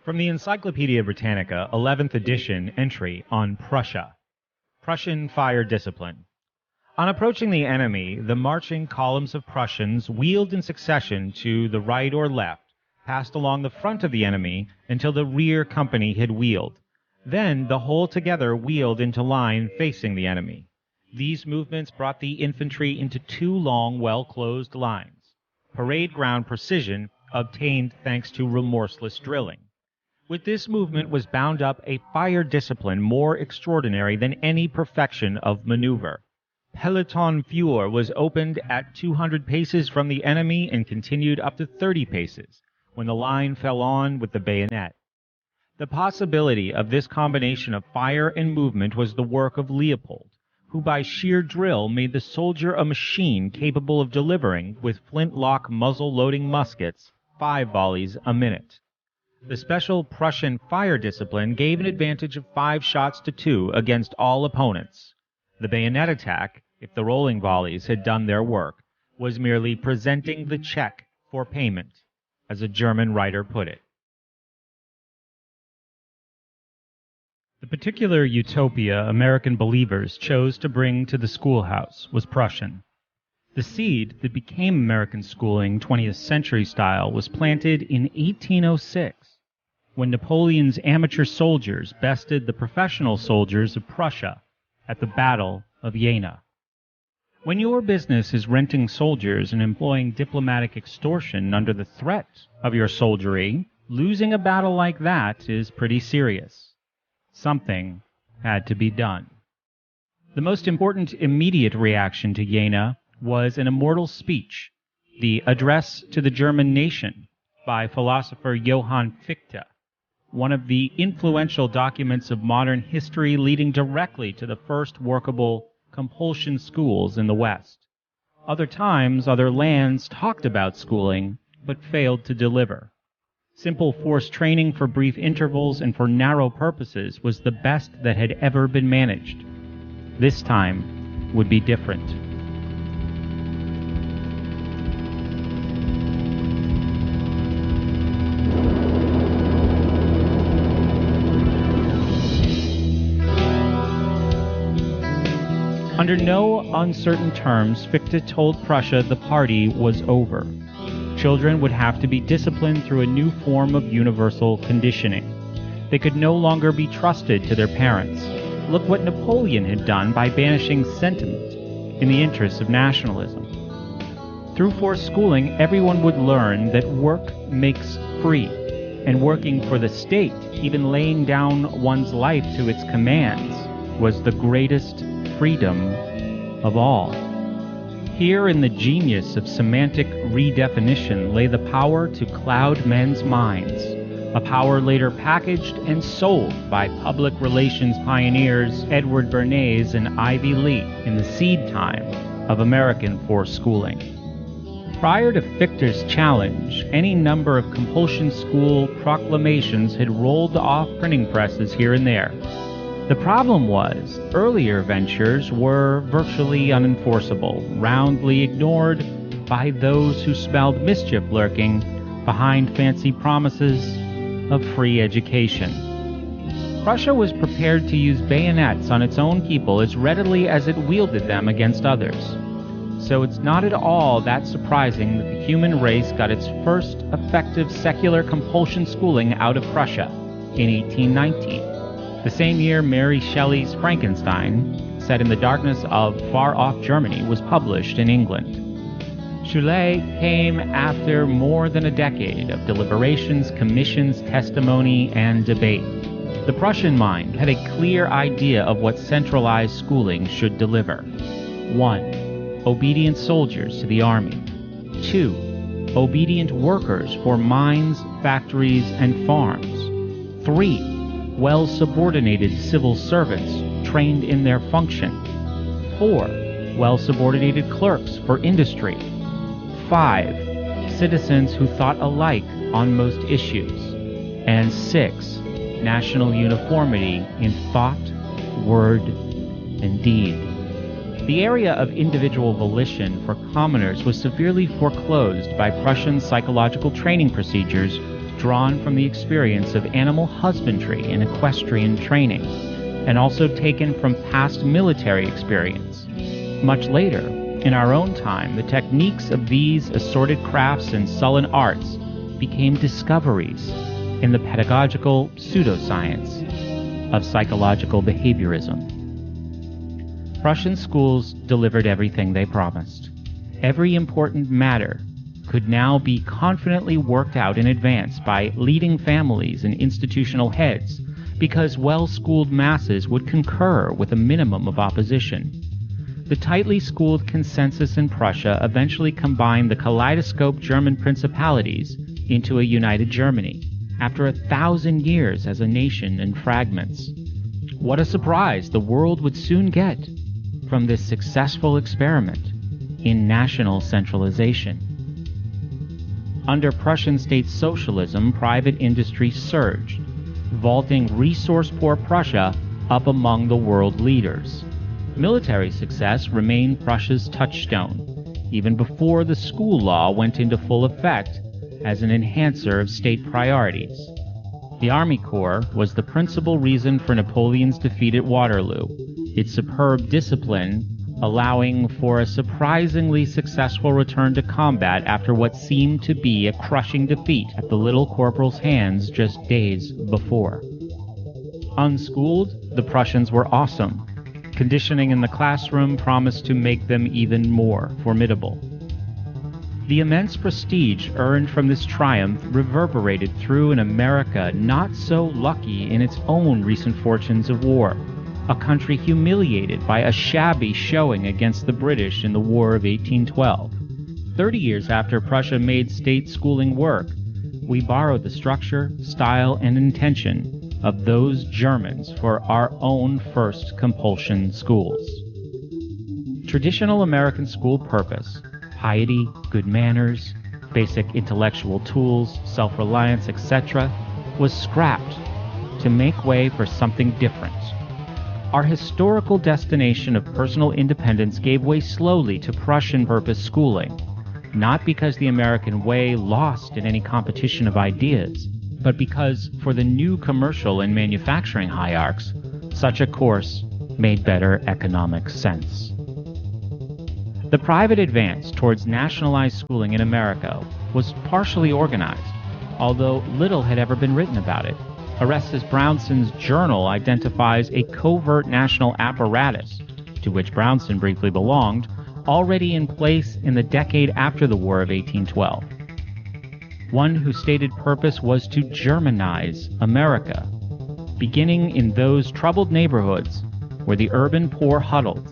From the Encyclopedia Britannica, 11th edition, entry on Prussia. Prussian fire discipline. On approaching the enemy, the marching columns of Prussians wheeled in succession to the right or left, passed along the front of the enemy until the rear company had wheeled. Then the whole together wheeled into line facing the enemy. These movements brought the infantry into two long, well-closed lines. Parade ground precision obtained thanks to remorseless drilling. With this movement was bound up a fire discipline more extraordinary than any perfection of maneuver. Peloton Führer was opened at 200 paces from the enemy and continued up to 30 paces, when the line fell on with the bayonet. The possibility of this combination of fire and movement was the work of Leopold, who by sheer drill made the soldier a machine capable of delivering, with flintlock muzzle-loading muskets, 5 volleys a minute. The special Prussian fire discipline gave an advantage of 5 shots to 2 against all opponents. The bayonet attack, if the rolling volleys had done their work, was merely presenting the check for payment, as a German writer put it. The particular utopia American believers chose to bring to the schoolhouse was Prussian. The seed that became American schooling 20th century style was planted in 1806, when Napoleon's amateur soldiers bested the professional soldiers of Prussia at the Battle of Jena. When your business is renting soldiers and employing diplomatic extortion under the threat of your soldiery, losing a battle like that is pretty serious. Something had to be done. The most important immediate reaction to Jena was an immortal speech, the Address to the German Nation, by philosopher Johann Fichte, one of the influential documents of modern history leading directly to the first workable compulsion schools in the West. Other times, other lands talked about schooling, but failed to deliver. Simple force training for brief intervals and for narrow purposes was the best that had ever been managed. This time would be different. Under no uncertain terms, Fichte told Prussia the party was over. Children would have to be disciplined through a new form of universal conditioning. They could no longer be trusted to their parents. Look what Napoleon had done by banishing sentiment in the interests of nationalism. Through forced schooling, everyone would learn that work makes free, and working for the state, even laying down one's life to its commands, was the greatest freedom of all. Here in the genius of semantic redefinition lay the power to cloud men's minds, a power later packaged and sold by public relations pioneers Edward Bernays and Ivy Lee in the seed time of American forced schooling. Prior to Fichte's challenge, any number of compulsion school proclamations had rolled off printing presses here and there. The problem was, earlier ventures were virtually unenforceable, roundly ignored by those who smelled mischief lurking behind fancy promises of free education. Prussia was prepared to use bayonets on its own people as readily as it wielded them against others. So it's not at all that surprising that the human race got its first effective secular compulsion schooling out of Prussia in 1819. The same year Mary Shelley's Frankenstein, set in the darkness of far-off Germany, was published in England. Shelley came after more than a decade of deliberations, commissions, testimony, and debate. The Prussian mind had a clear idea of what centralized schooling should deliver. 1. Obedient soldiers to the army. 2. Obedient workers for mines, factories, and farms. 3. Well-subordinated civil servants trained in their function. 4. Well-subordinated clerks for industry. 5. Citizens who thought alike on most issues. And 6. National uniformity in thought, word, and deed. The area of individual volition for commoners was severely foreclosed by Prussian psychological training procedures drawn from the experience of animal husbandry and equestrian training, and also taken from past military experience. Much later, in our own time, the techniques of these assorted crafts and sullen arts became discoveries in the pedagogical pseudoscience of psychological behaviorism. Prussian schools delivered everything they promised. Every important matter could now be confidently worked out in advance by leading families and institutional heads, because well-schooled masses would concur with a minimum of opposition. The tightly schooled consensus in Prussia eventually combined the kaleidoscope German principalities into a united Germany, after 1,000 years as a nation in fragments. What a surprise the world would soon get from this successful experiment in national centralization. Under Prussian state socialism, private industry surged, vaulting resource-poor Prussia up among the world leaders. Military success remained Prussia's touchstone, even before the school law went into full effect as an enhancer of state priorities. The Army Corps was the principal reason for Napoleon's defeat at Waterloo, its superb discipline allowing for a surprisingly successful return to combat after what seemed to be a crushing defeat at the little corporal's hands just days before. Unschooled, the Prussians were awesome. Conditioning in the classroom promised to make them even more formidable. The immense prestige earned from this triumph reverberated through an America not so lucky in its own recent fortunes of war, a country humiliated by a shabby showing against the British in the War of 1812. 30 years after Prussia made state schooling work, we borrowed the structure, style, and intention of those Germans for our own first compulsion schools. Traditional American school purpose, piety, good manners, basic intellectual tools, self-reliance, etc., was scrapped to make way for something different. Our historical destination of personal independence gave way slowly to Prussian purpose schooling, not because the American way lost in any competition of ideas, but because for the new commercial and manufacturing hierarchs, such a course made better economic sense. The private advance towards nationalized schooling in America was partially organized, although little had ever been written about it. Orestes Brownson's journal identifies a covert national apparatus, to which Brownson briefly belonged, already in place in the decade after the War of 1812. One whose stated purpose was to Germanize America, beginning in those troubled neighborhoods where the urban poor huddled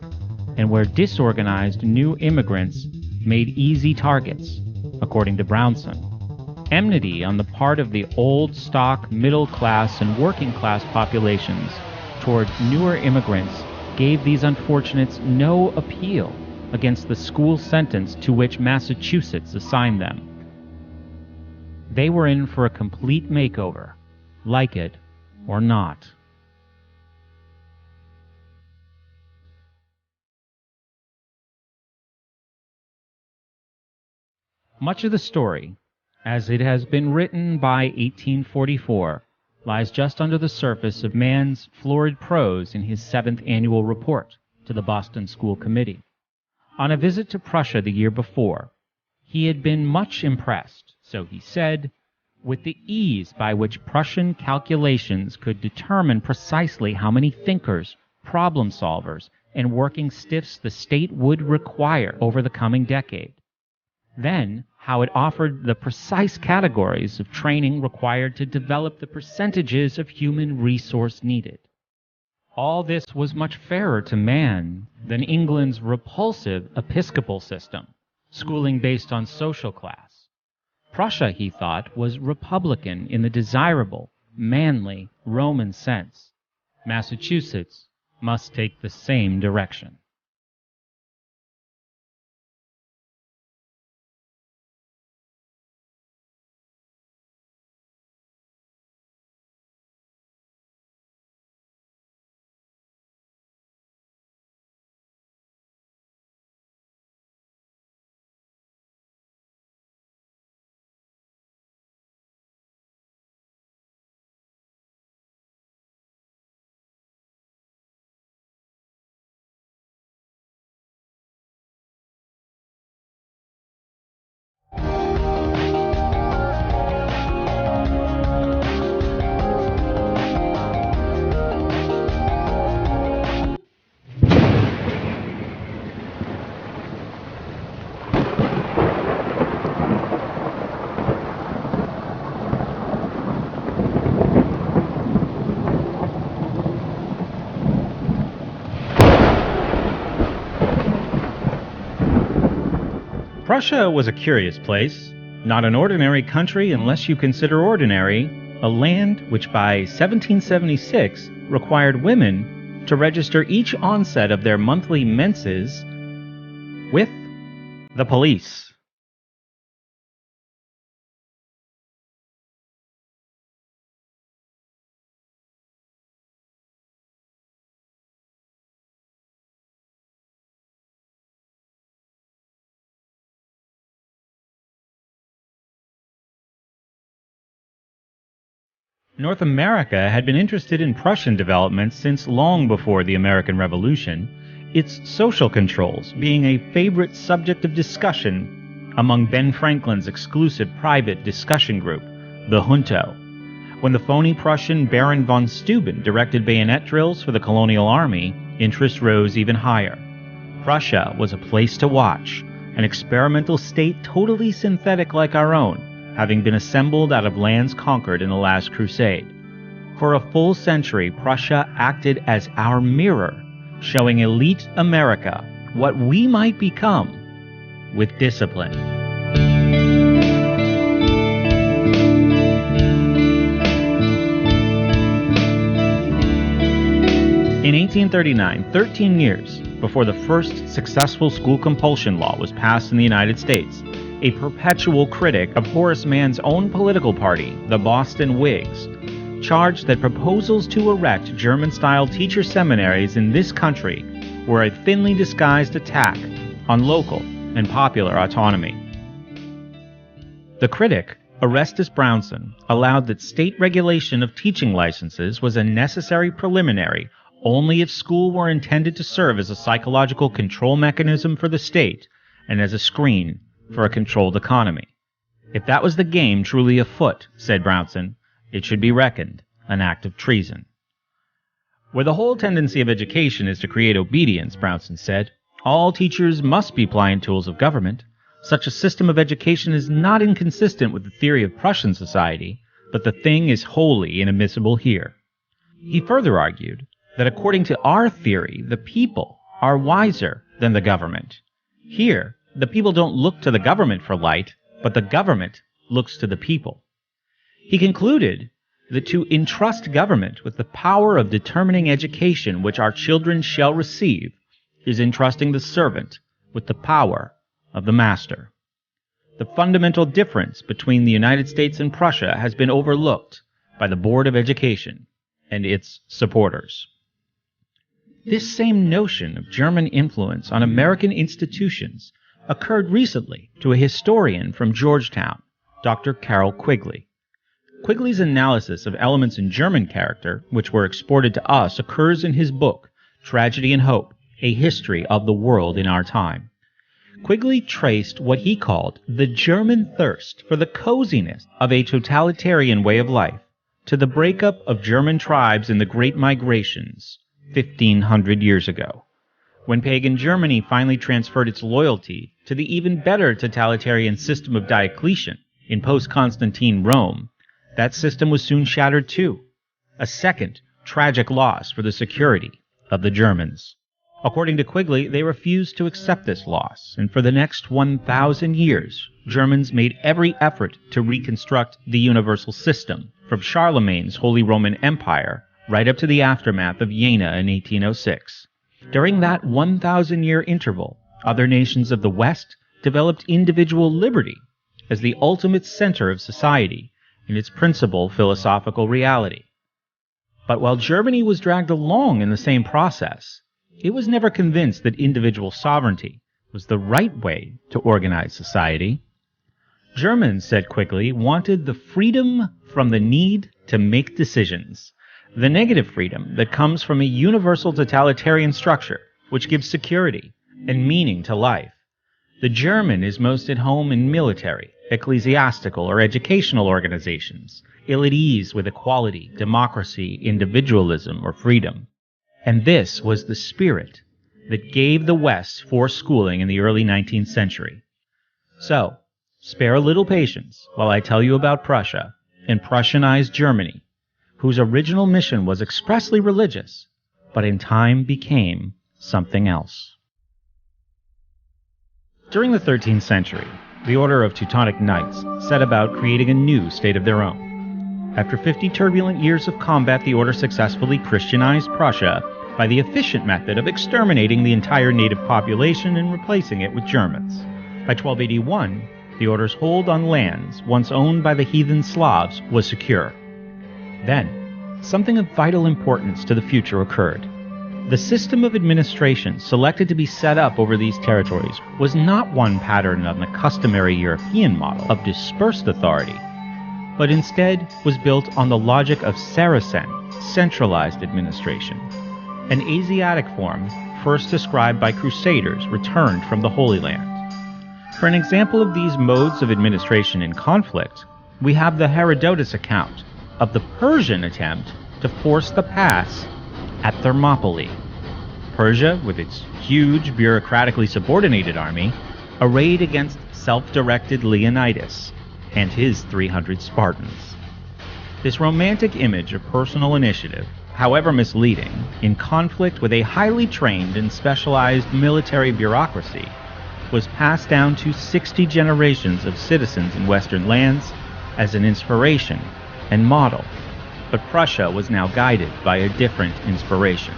and where disorganized new immigrants made easy targets, according to Brownson. Enmity on the part of the old stock middle class and working class populations toward newer immigrants gave these unfortunates no appeal against the school sentence to which Massachusetts assigned them. They were in for a complete makeover, like it or not. Much of the story, as it has been written by 1844, lies just under the surface of Mann's florid prose in his 7th annual report to the Boston School Committee. On a visit to Prussia the year before, he had been much impressed, so he said, with the ease by which Prussian calculations could determine precisely how many thinkers, problem solvers, and working stiffs the state would require over the coming decade. Then, how it offered the precise categories of training required to develop the percentages of human resource needed. All this was much fairer to Mann than England's repulsive episcopal system, schooling based on social class. Prussia, he thought, was republican in the desirable, manly, Roman sense. Massachusetts must take the same direction. Prussia was a curious place, not an ordinary country unless you consider ordinary, a land which by 1776 required women to register each onset of their monthly menses with the police. North America had been interested in Prussian developments since long before the American Revolution, its social controls being a favorite subject of discussion among Ben Franklin's exclusive private discussion group, the Junto. When the phony Prussian Baron von Steuben directed bayonet drills for the colonial army, interest rose even higher. Prussia was a place to watch, an experimental state totally synthetic like our own, having been assembled out of lands conquered in the last crusade. For a full century, Prussia acted as our mirror, showing elite America what we might become with discipline. In 1839, 13 years before the first successful school compulsion law was passed in the United States, a perpetual critic of Horace Mann's own political party, the Boston Whigs, charged that proposals to erect German-style teacher seminaries in this country were a thinly disguised attack on local and popular autonomy. The critic, Orestes Brownson, allowed that state regulation of teaching licenses was a necessary preliminary only if school were intended to serve as a psychological control mechanism for the state and as a screen for a controlled economy. If that was the game truly afoot, said Brownson, it should be reckoned an act of treason. Where the whole tendency of education is to create obedience, Brownson said, all teachers must be pliant tools of government. Such a system of education is not inconsistent with the theory of Prussian society, but the thing is wholly inadmissible here. He further argued that according to our theory, the people are wiser than the government. Here, the people don't look to the government for light, but the government looks to the people. He concluded that to entrust government with the power of determining education which our children shall receive is entrusting the servant with the power of the master. The fundamental difference between the United States and Prussia has been overlooked by the Board of Education and its supporters. This same notion of German influence on American institutions occurred recently to a historian from Georgetown, Dr. Carroll Quigley. Quigley's analysis of elements in German character, which were exported to us, occurs in his book, Tragedy and Hope, A History of the World in Our Time. Quigley traced what he called the German thirst for the coziness of a totalitarian way of life to the breakup of German tribes in the Great Migrations 1,500 years ago, when pagan Germany finally transferred its loyalty to the even better totalitarian system of Diocletian in post-Constantine Rome. That system was soon shattered too, a second tragic loss for the security of the Germans. According to Quigley, they refused to accept this loss, and for the next 1,000 years, Germans made every effort to reconstruct the universal system, from Charlemagne's Holy Roman Empire right up to the aftermath of Jena in 1806. During that 1,000-year interval, other nations of the West developed individual liberty as the ultimate center of society in its principal philosophical reality. But while Germany was dragged along in the same process, it was never convinced that individual sovereignty was the right way to organize society. Germans, said Quigley, wanted the freedom from the need to make decisions, the negative freedom that comes from a universal totalitarian structure which gives security and meaning to life. The German is most at home in military, ecclesiastical, or educational organizations, ill at ease with equality, democracy, individualism, or freedom. And this was the spirit that gave the West forced schooling in the early 19th century. So, spare a little patience while I tell you about Prussia and Prussianized Germany, whose original mission was expressly religious, but in time became something else. During the 13th century, the Order of Teutonic Knights set about creating a new state of their own. After 50 turbulent years of combat, the Order successfully Christianized Prussia by the efficient method of exterminating the entire native population and replacing it with Germans. By 1281, the Order's hold on lands once owned by the heathen Slavs was secure. Then, something of vital importance to the future occurred. The system of administration selected to be set up over these territories was not one patterned on the customary European model of dispersed authority, but instead was built on the logic of Saracen, centralized administration, an Asiatic form first described by Crusaders returned from the Holy Land. For an example of these modes of administration in conflict, we have the Herodotus account of the Persian attempt to force the pass at Thermopylae. Persia, with its huge, bureaucratically subordinated army, arrayed against self-directed Leonidas and his 300 Spartans. This romantic image of personal initiative, however misleading, in conflict with a highly trained and specialized military bureaucracy, was passed down to 60 generations of citizens in Western lands as an inspiration and model. But Prussia was now guided by a different inspiration.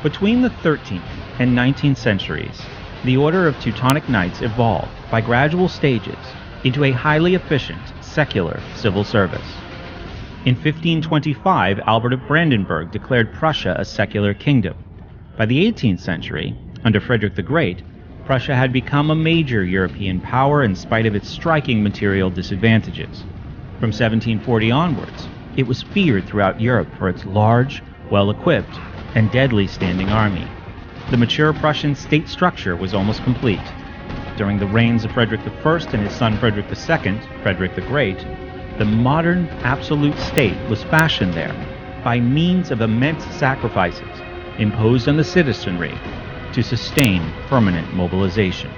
Between the 13th and 19th centuries, the Order of Teutonic Knights evolved by gradual stages into a highly efficient, secular civil service. In 1525, Albert of Brandenburg declared Prussia a secular kingdom. By the 18th century, under Frederick the Great, Prussia had become a major European power in spite of its striking material disadvantages. From 1740 onwards, it was feared throughout Europe for its large, well-equipped, and deadly standing army. The mature Prussian state structure was almost complete. During the reigns of Frederick I and his son Frederick II, Frederick the Great, the modern absolute state was fashioned there by means of immense sacrifices imposed on the citizenry to sustain permanent mobilization.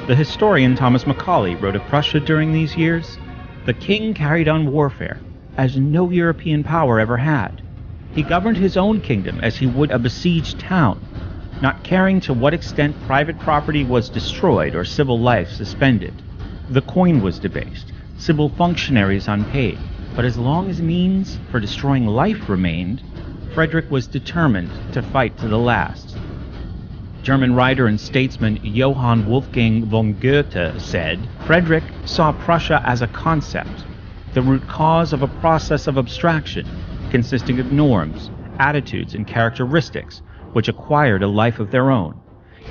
The historian Thomas Macaulay wrote of Prussia during these years, "The king carried on warfare as no European power ever had. He governed his own kingdom as he would a besieged town, not caring to what extent private property was destroyed or civil life suspended. The coin was debased, civil functionaries unpaid, but as long as means for destroying life remained, Frederick was determined to fight to the last." German writer and statesman Johann Wolfgang von Goethe said, "Frederick saw Prussia as a concept, the root cause of a process of abstraction consisting of norms, attitudes, and characteristics which acquired a life of their own.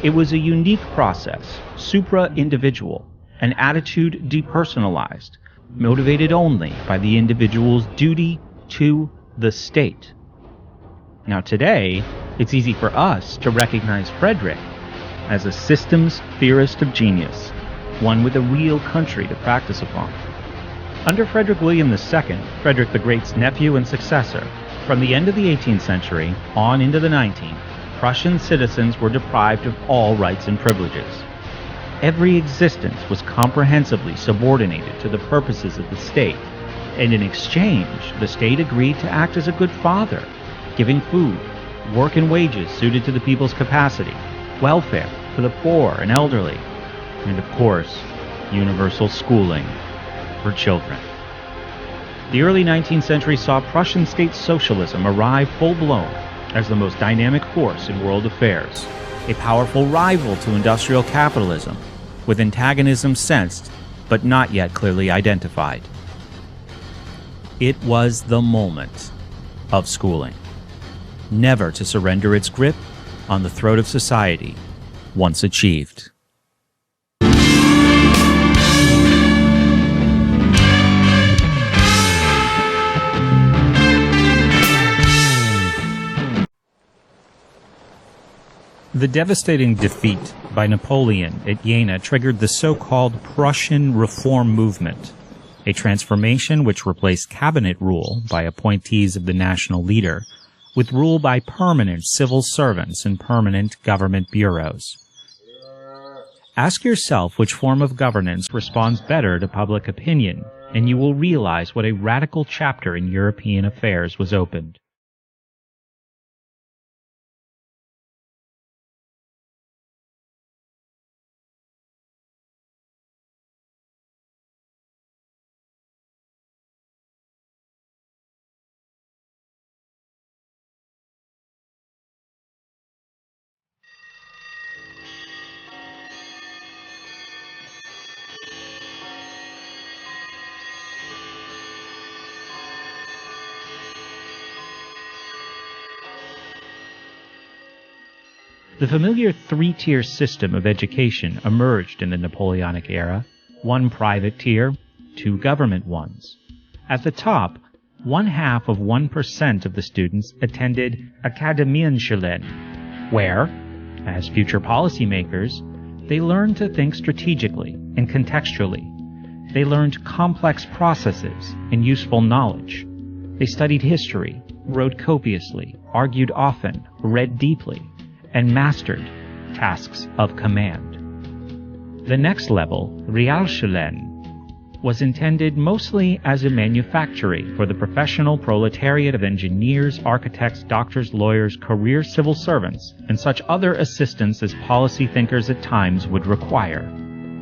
It was a unique process, supra-individual, an attitude depersonalized, motivated only by the individual's duty to the state." Now today, it's easy for us to recognize Frederick as a systems theorist of genius, one with a real country to practice upon. Under Frederick William II, Frederick the Great's nephew and successor, from the end of the 18th century on into the 19th, Prussian citizens were deprived of all rights and privileges. Every existence was comprehensively subordinated to the purposes of the state, and in exchange, the state agreed to act as a good father, giving food, work and wages suited to the people's capacity, welfare for the poor and elderly, and of course, universal schooling for children. The early 19th century saw Prussian state socialism arrive full-blown as the most dynamic force in world affairs, a powerful rival to industrial capitalism, with antagonism sensed but not yet clearly identified. It was the moment of schooling, never to surrender its grip on the throat of society once achieved. The devastating defeat by Napoleon at Jena triggered the so-called Prussian Reform Movement, a transformation which replaced cabinet rule by appointees of the national leader with rule by permanent civil servants and permanent government bureaus. Ask yourself which form of governance responds better to public opinion, and you will realize what a radical chapter in European affairs was opened. The familiar three-tier system of education emerged in the Napoleonic era, one private tier, two government ones. At the top, 0.5% of the students attended Akademienschulen, where, as future policymakers, they learned to think strategically and contextually. They learned complex processes and useful knowledge. They studied history, wrote copiously, argued often, read deeply, and mastered tasks of command. The next level, Realschulen, was intended mostly as a manufactory for the professional proletariat of engineers, architects, doctors, lawyers, career civil servants, and such other assistants as policy thinkers at times would require.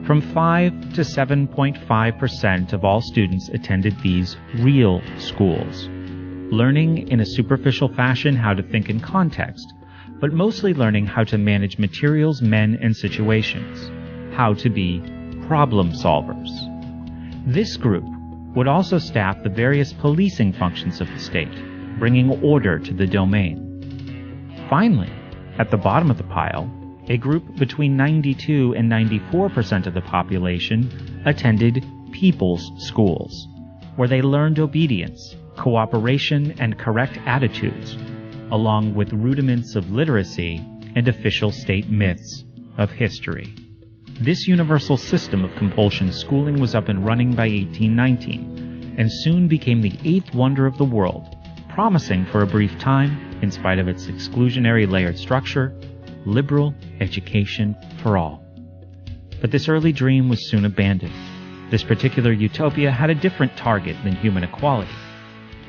From 5 to 7.5% of all students attended these real schools, learning in a superficial fashion how to think in context, but mostly learning how to manage materials, men, and situations, how to be problem solvers. This group would also staff the various policing functions of the state, bringing order to the domain. Finally, at the bottom of the pile, a group between 92 and 94% of the population attended people's schools, where they learned obedience, cooperation, and correct attitudes, along with rudiments of literacy and official state myths of history. This universal system of compulsion schooling was up and running by 1819, and soon became the eighth wonder of the world, promising for a brief time, in spite of its exclusionary layered structure, liberal education for all. But this early dream was soon abandoned. This particular utopia had a different target than human equality.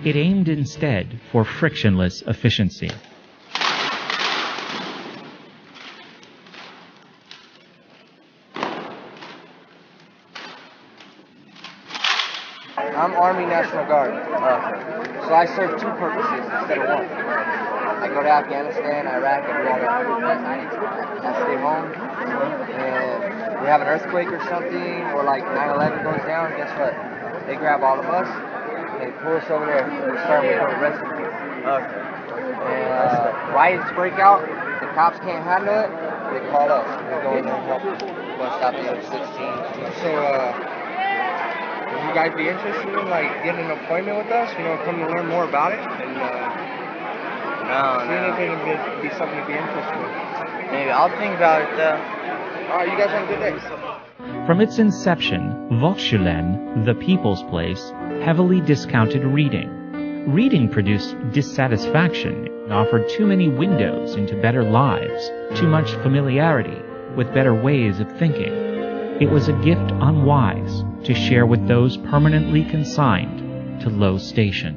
It aimed instead for frictionless efficiency. I'm Army National Guard, so I serve two purposes instead of one. I go to Afghanistan, Iraq, and do all that. I stay home, and we have an earthquake or something, or like 9/11 goes down, guess what? They grab all of us, and they pull us over there, and we start with the rest of the people. Okay. And riots break out, the cops can't handle it, they call us. We go in there and help bust out the M16. So, would you guys be interested in like getting an appointment with us? Come to learn more about it and seeing if it would be something to be interested in. Maybe I'll think about it though. Alright, you guys have a good day. From its inception, Volksschulen, the people's place, heavily discounted reading. Reading produced dissatisfaction and offered too many windows into better lives, too much familiarity with better ways of thinking. It was a gift unwise to share with those permanently consigned to low station.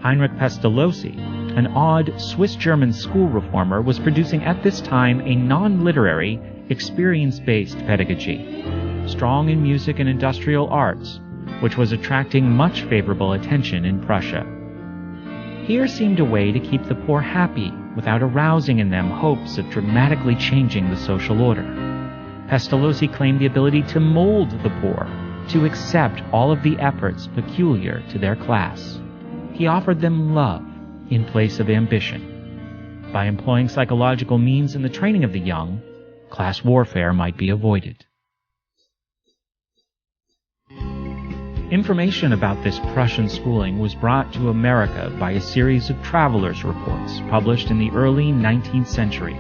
Heinrich Pestalozzi, an odd Swiss-German school reformer, was producing at this time a non-literary, experience-based pedagogy, strong in music and industrial arts, which was attracting much favorable attention in Prussia. Here seemed a way to keep the poor happy without arousing in them hopes of dramatically changing the social order. Pestalozzi claimed the ability to mold the poor, to accept all of the efforts peculiar to their class. He offered them love in place of ambition. By employing psychological means in the training of the young, class warfare might be avoided. Information about this Prussian schooling was brought to America by a series of travelers' reports published in the early 19th century.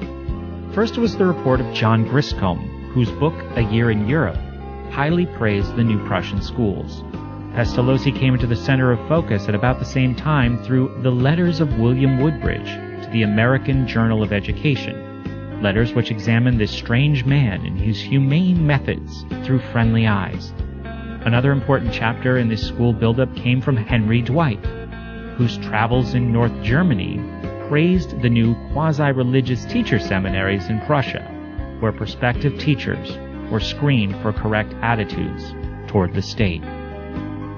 First was the report of John Griscom, whose book, A Year in Europe, highly praised the new Prussian schools. Pestalozzi came into the center of focus at about the same time through the letters of William Woodbridge to the American Journal of Education, letters which examined this strange man and his humane methods through friendly eyes. Another important chapter in this school buildup came from Henry Dwight, whose travels in North Germany praised the new quasi-religious teacher seminaries in Prussia, where prospective teachers were screened for correct attitudes toward the state.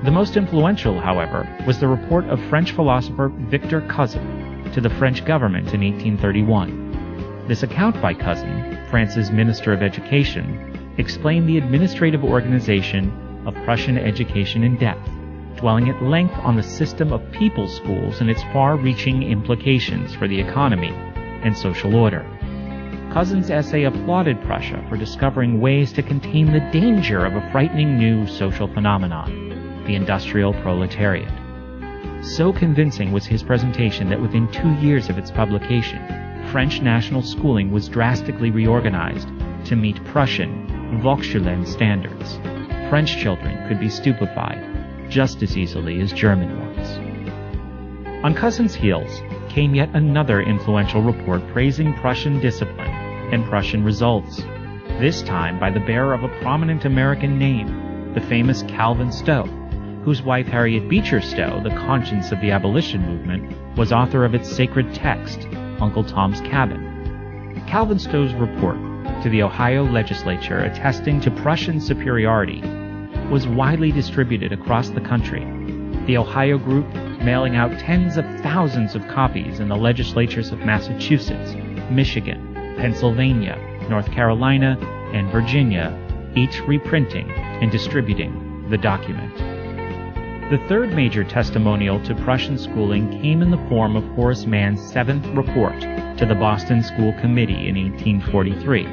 The most influential, however, was the report of French philosopher Victor Cousin to the French government in 1831. This account by Cousin, France's Minister of Education, explained the administrative organization of Prussian education in depth, dwelling at length on the system of people's schools and its far-reaching implications for the economy and social order. Cousin's essay applauded Prussia for discovering ways to contain the danger of a frightening new social phenomenon, the industrial proletariat. So convincing was his presentation that within 2 years of its publication, French national schooling was drastically reorganized to meet Prussian, Volksschulen standards. French children could be stupefied just as easily as German ones. On Cousin's heels came yet another influential report praising Prussian discipline and Prussian results, this time by the bearer of a prominent American name, the famous Calvin Stowe, whose wife Harriet Beecher Stowe, the conscience of the abolition movement, was author of its sacred text, Uncle Tom's Cabin. Calvin Stowe's report to the Ohio legislature attesting to Prussian superiority was widely distributed across the country, the Ohio group mailing out tens of thousands of copies in the legislatures of Massachusetts, Michigan, Pennsylvania, North Carolina, and Virginia, each reprinting and distributing the document. The third major testimonial to Prussian schooling came in the form of Horace Mann's seventh report to the Boston School Committee in 1843.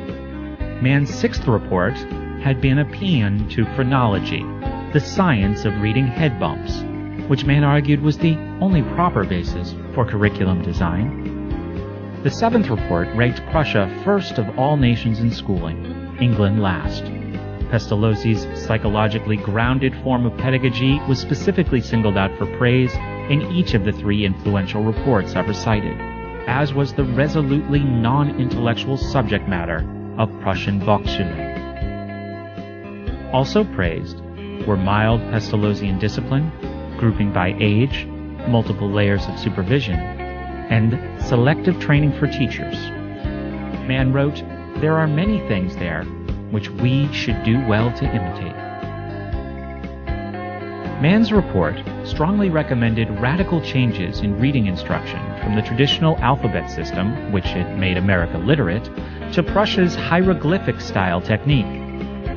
Mann's sixth report had been a paean to phrenology, the science of reading head bumps, which Mann argued was the only proper basis for curriculum design. The seventh report ranked Prussia first of all nations in schooling, England last. Pestalozzi's psychologically grounded form of pedagogy was specifically singled out for praise in each of the three influential reports I've recited, as was the resolutely non-intellectual subject matter of Prussian Volksschulen. Also praised were mild Pestalozzian discipline, grouping by age, multiple layers of supervision, and selective training for teachers. Mann wrote, "There are many things there which we should do well to imitate." Mann's report strongly recommended radical changes in reading instruction from the traditional alphabet system, which had made America literate, to Prussia's hieroglyphic-style technique.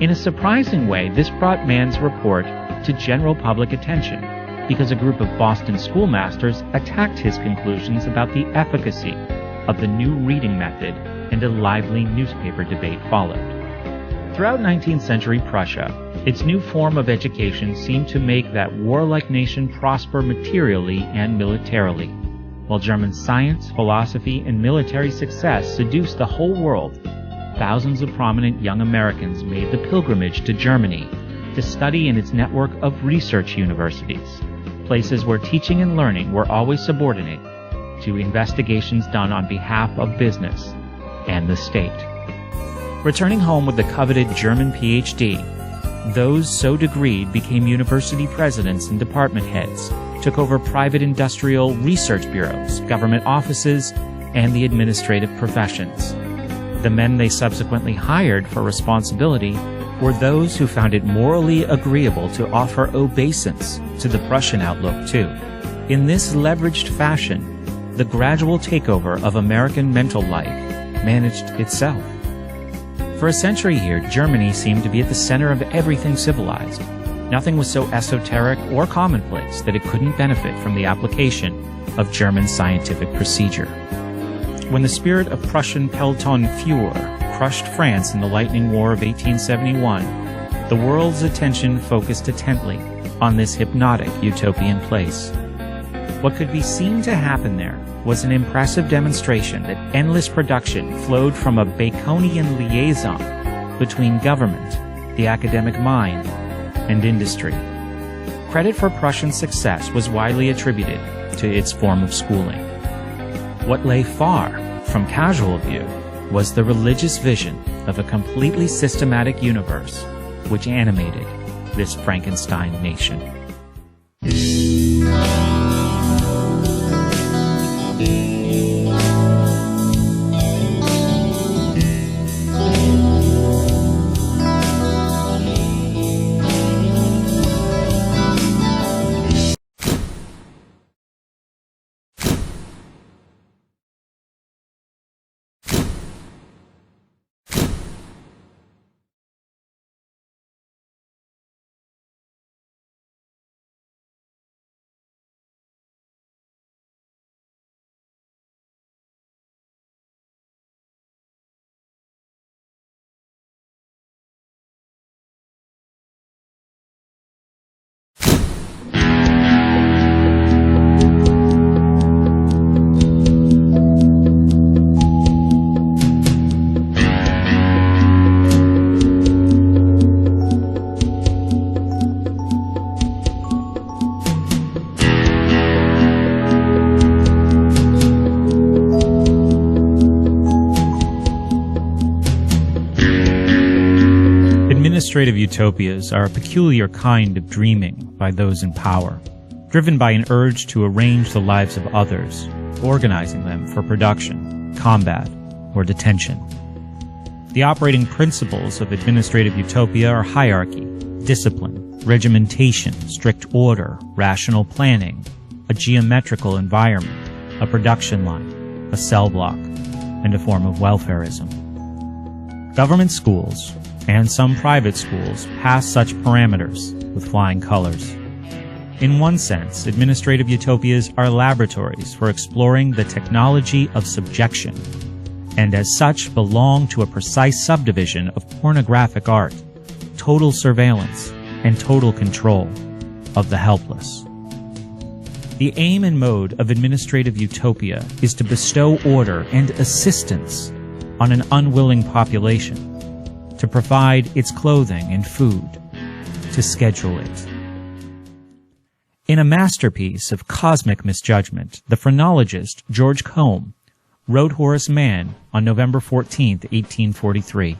In a surprising way, this brought Mann's report to general public attention, because a group of Boston schoolmasters attacked his conclusions about the efficacy of the new reading method, and a lively newspaper debate followed. Throughout 19th century Prussia, its new form of education seemed to make that warlike nation prosper materially and militarily. While German science, philosophy, and military success seduced the whole world, thousands of prominent young Americans made the pilgrimage to Germany to study in its network of research universities, places where teaching and learning were always subordinate to investigations done on behalf of business and the state. Returning home with the coveted German PhD, those so degreed became university presidents and department heads, took over private industrial research bureaus, government offices, and the administrative professions. The men they subsequently hired for responsibility were those who found it morally agreeable to offer obeisance to the Prussian outlook too. In this leveraged fashion, the gradual takeover of American mental life managed itself. For a century here, Germany seemed to be at the center of everything civilized. Nothing was so esoteric or commonplace that it couldn't benefit from the application of German scientific procedure. When the spirit of Prussian Pelletonführer crushed France in the Lightning War of 1871, the world's attention focused intently on this hypnotic utopian place. What could be seen to happen there was an impressive demonstration that endless production flowed from a Baconian liaison between government, the academic mind, and industry. Credit for Prussian success was widely attributed to its form of schooling. What lay far from casual view was the religious vision of a completely systematic universe which animated this Frankenstein nation. Administrative utopias are a peculiar kind of dreaming by those in power, driven by an urge to arrange the lives of others, organizing them for production, combat, or detention. The operating principles of administrative utopia are hierarchy, discipline, regimentation, strict order, rational planning, a geometrical environment, a production line, a cell block, and a form of welfarism. Government schools, and some private schools, pass such parameters with flying colors. In one sense, administrative utopias are laboratories for exploring the technology of subjection, and as such belong to a precise subdivision of pornographic art, total surveillance, and total control of the helpless. The aim and mode of administrative utopia is to bestow order and assistance on an unwilling population, to provide its clothing and food, to schedule it. In a masterpiece of cosmic misjudgment, the phrenologist George Combe wrote Horace Mann on November 14, 1843.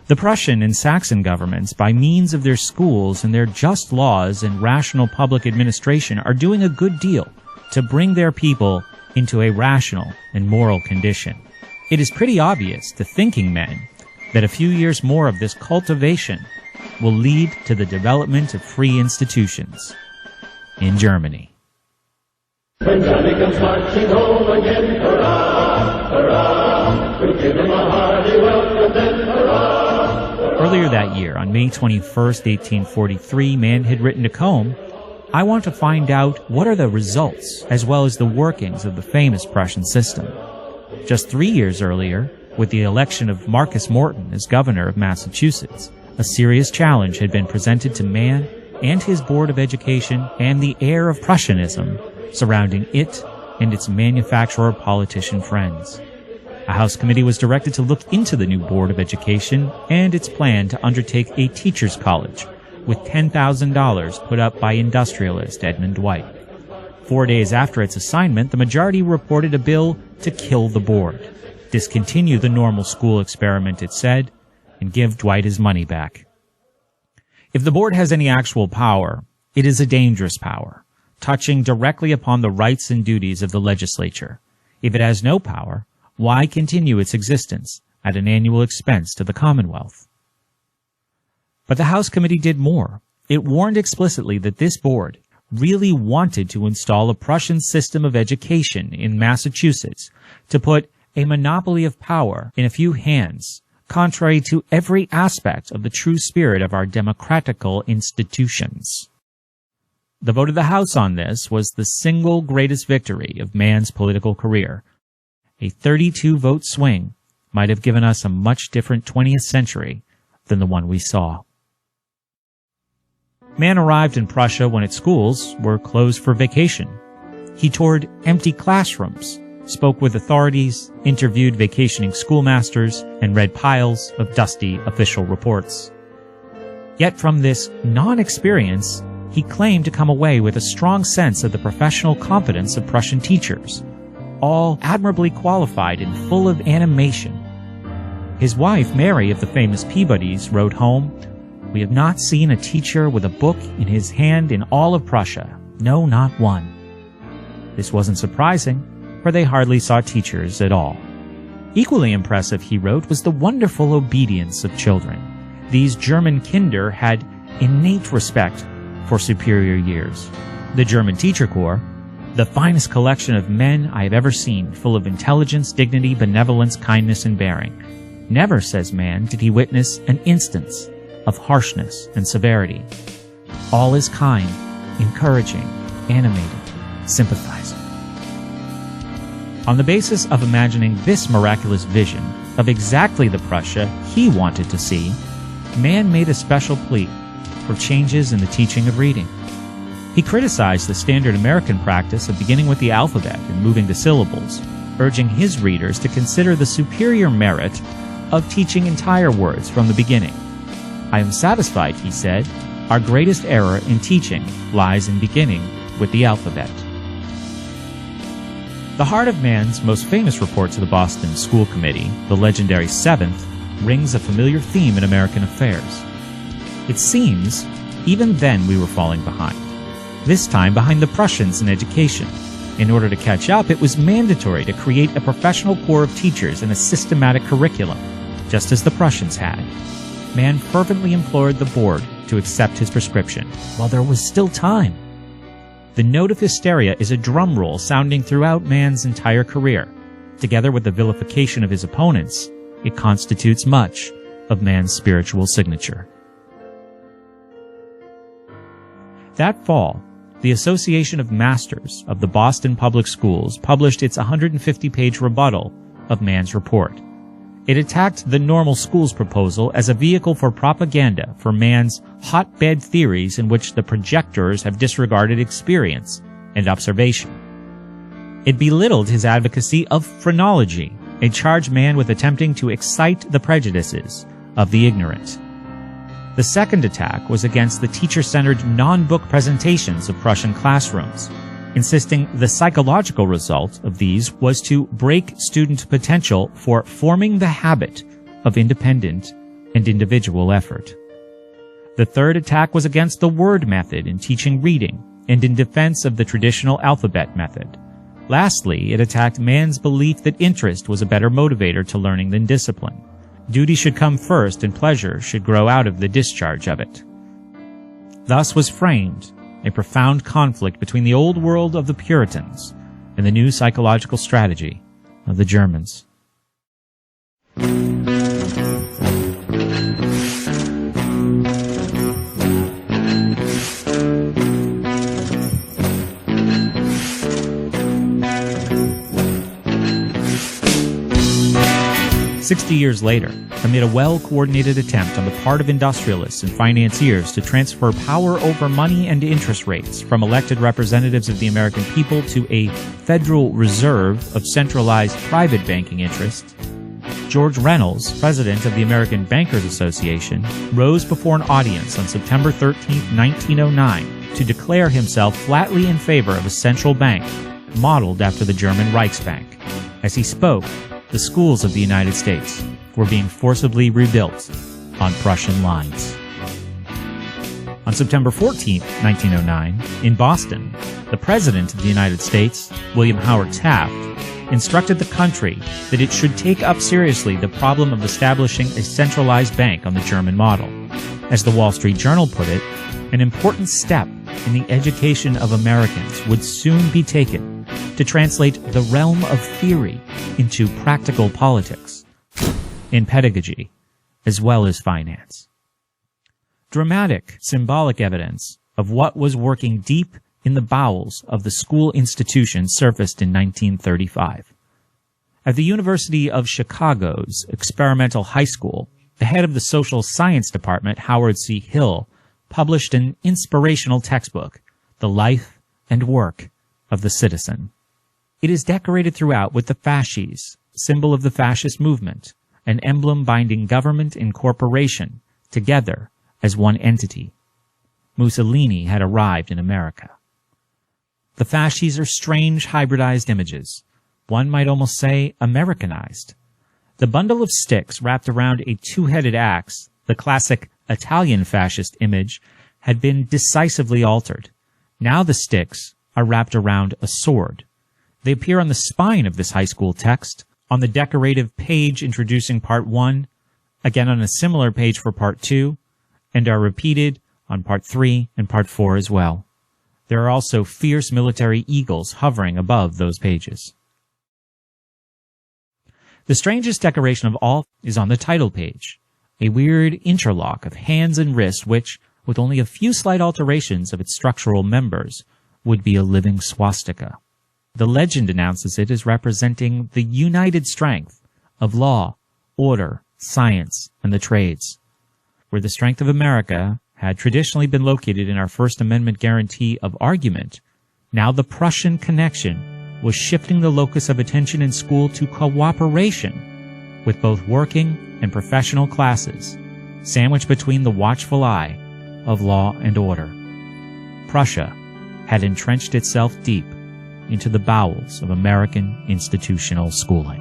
The Prussian and Saxon governments, by means of their schools and their just laws and rational public administration, are doing a good deal to bring their people into a rational and moral condition. It is pretty obvious to thinking men that a few years more of this cultivation will lead to the development of free institutions in Germany. When Johnny comes marching home again, hurrah, hurrah, we'll give him a hearty welcome then, hurrah, hurrah. Earlier that year, on May 21st, 1843, Mann had written to Combe, "I want to find out what are the results as well as the workings of the famous Prussian system." Just 3 years earlier, with the election of Marcus Morton as governor of Massachusetts, a serious challenge had been presented to Mann and his Board of Education and the air of Prussianism surrounding it and its manufacturer-politician friends. A House committee was directed to look into the new Board of Education and its plan to undertake a teachers' college, with $10,000 put up by industrialist Edmund Dwight. 4 days after its assignment, the majority reported a bill to kill the board, discontinue the normal school experiment, it said, and give Dwight his money back. If the board has any actual power, it is a dangerous power, touching directly upon the rights and duties of the legislature. If it has no power, why continue its existence at an annual expense to the Commonwealth? But the House committee did more. It warned explicitly that this board really wanted to install a Prussian system of education in Massachusetts to put a monopoly of power in a few hands, contrary to every aspect of the true spirit of our democratical institutions. The vote of the House on this was the single greatest victory of Mann's political career. A 32-vote swing might have given us a much different 20th century than the one we saw. Mann arrived in Prussia when its schools were closed for vacation. He toured empty classrooms, spoke with authorities, interviewed vacationing schoolmasters, and read piles of dusty official reports. Yet from this non-experience, he claimed to come away with a strong sense of the professional competence of Prussian teachers, all admirably qualified and full of animation. His wife, Mary of the famous Peabodys, wrote home, "We have not seen a teacher with a book in his hand in all of Prussia. No, not one." This wasn't surprising, for they hardly saw teachers at all. Equally impressive, he wrote, was the wonderful obedience of children. These German Kinder had innate respect for superior years. The German teacher corps, the finest collection of men I have ever seen, full of intelligence, dignity, benevolence, kindness, and bearing. Never, says Mann, did he witness an instance of harshness and severity. All is kind, encouraging, animated, sympathizing. On the basis of imagining this miraculous vision of exactly the Prussia he wanted to see, Mann made a special plea for changes in the teaching of reading. He criticized the standard American practice of beginning with the alphabet and moving to syllables, urging his readers to consider the superior merit of teaching entire words from the beginning. "I am satisfied," he said, "our greatest error in teaching lies in beginning with the alphabet." The heart of Mann's most famous report to the Boston School Committee, the legendary Seventh, rings a familiar theme in American affairs. It seems, even then we were falling behind. This time behind the Prussians in education. In order to catch up, it was mandatory to create a professional corps of teachers and a systematic curriculum, just as the Prussians had. Mann fervently implored the board to accept his prescription, while there was still time. The note of hysteria is a drum roll sounding throughout Mann's entire career. Together with the vilification of his opponents, it constitutes much of Mann's spiritual signature. That fall, the Association of Masters of the Boston Public Schools published its 150-page rebuttal of Mann's report. It attacked the normal schools proposal as a vehicle for propaganda for Mann's hotbed theories in which the projectors have disregarded experience and observation. It belittled his advocacy of phrenology and charged Mann with attempting to excite the prejudices of the ignorant. The second attack was against the teacher-centered non-book presentations of Prussian classrooms, insisting the psychological result of these was to break student potential for forming the habit of independent and individual effort. The third attack was against the word method in teaching reading and in defense of the traditional alphabet method. Lastly, it attacked Mann's belief that interest was a better motivator to learning than discipline. Duty should come first and pleasure should grow out of the discharge of it. Thus was framed a profound conflict between the old world of the Puritans and the new psychological strategy of the Germans. 60 years later, amid a well-coordinated attempt on the part of industrialists and financiers to transfer power over money and interest rates from elected representatives of the American people to a Federal Reserve of centralized private banking interests, George Reynolds, president of the American Bankers Association, rose before an audience on September 13, 1909, to declare himself flatly in favor of a central bank modeled after the German Reichsbank. As he spoke, the schools of the United States were being forcibly rebuilt on Prussian lines. On September 14, 1909, in Boston, the President of the United States, William Howard Taft, instructed the country that it should take up seriously the problem of establishing a centralized bank on the German model. As the Wall Street Journal put it, an important step in the education of Americans would soon be taken to translate the realm of theory into practical politics, in pedagogy, as well as finance. Dramatic, symbolic evidence of what was working deep in the bowels of the school institution surfaced in 1935. At the University of Chicago's Experimental High School, the head of the Social Science Department, Howard C. Hill, published an inspirational textbook, The Life and Work of the Citizen. It is decorated throughout with the fasces, symbol of the fascist movement, an emblem binding government and corporation together as one entity. Mussolini had arrived in America. The fasces are strange hybridized images. One might almost say Americanized. The bundle of sticks wrapped around a two-headed axe, the classic Italian fascist image, had been decisively altered. Now the sticks are wrapped around a sword. They appear on the spine of this high school text, on the decorative page introducing Part 1, again on a similar page for Part 2, and are repeated on Part 3 and Part 4 as well. There are also fierce military eagles hovering above those pages. The strangest decoration of all is on the title page, a weird interlock of hands and wrists which, with only a few slight alterations of its structural members, would be a living swastika. The legend announces it as representing the united strength of law, order, science, and the trades. Where the strength of America had traditionally been located in our First Amendment guarantee of argument, now the Prussian connection was shifting the locus of attention in school to cooperation with both working and professional classes, sandwiched between the watchful eye of law and order. Prussia had entrenched itself deep into the bowels of American institutional schooling.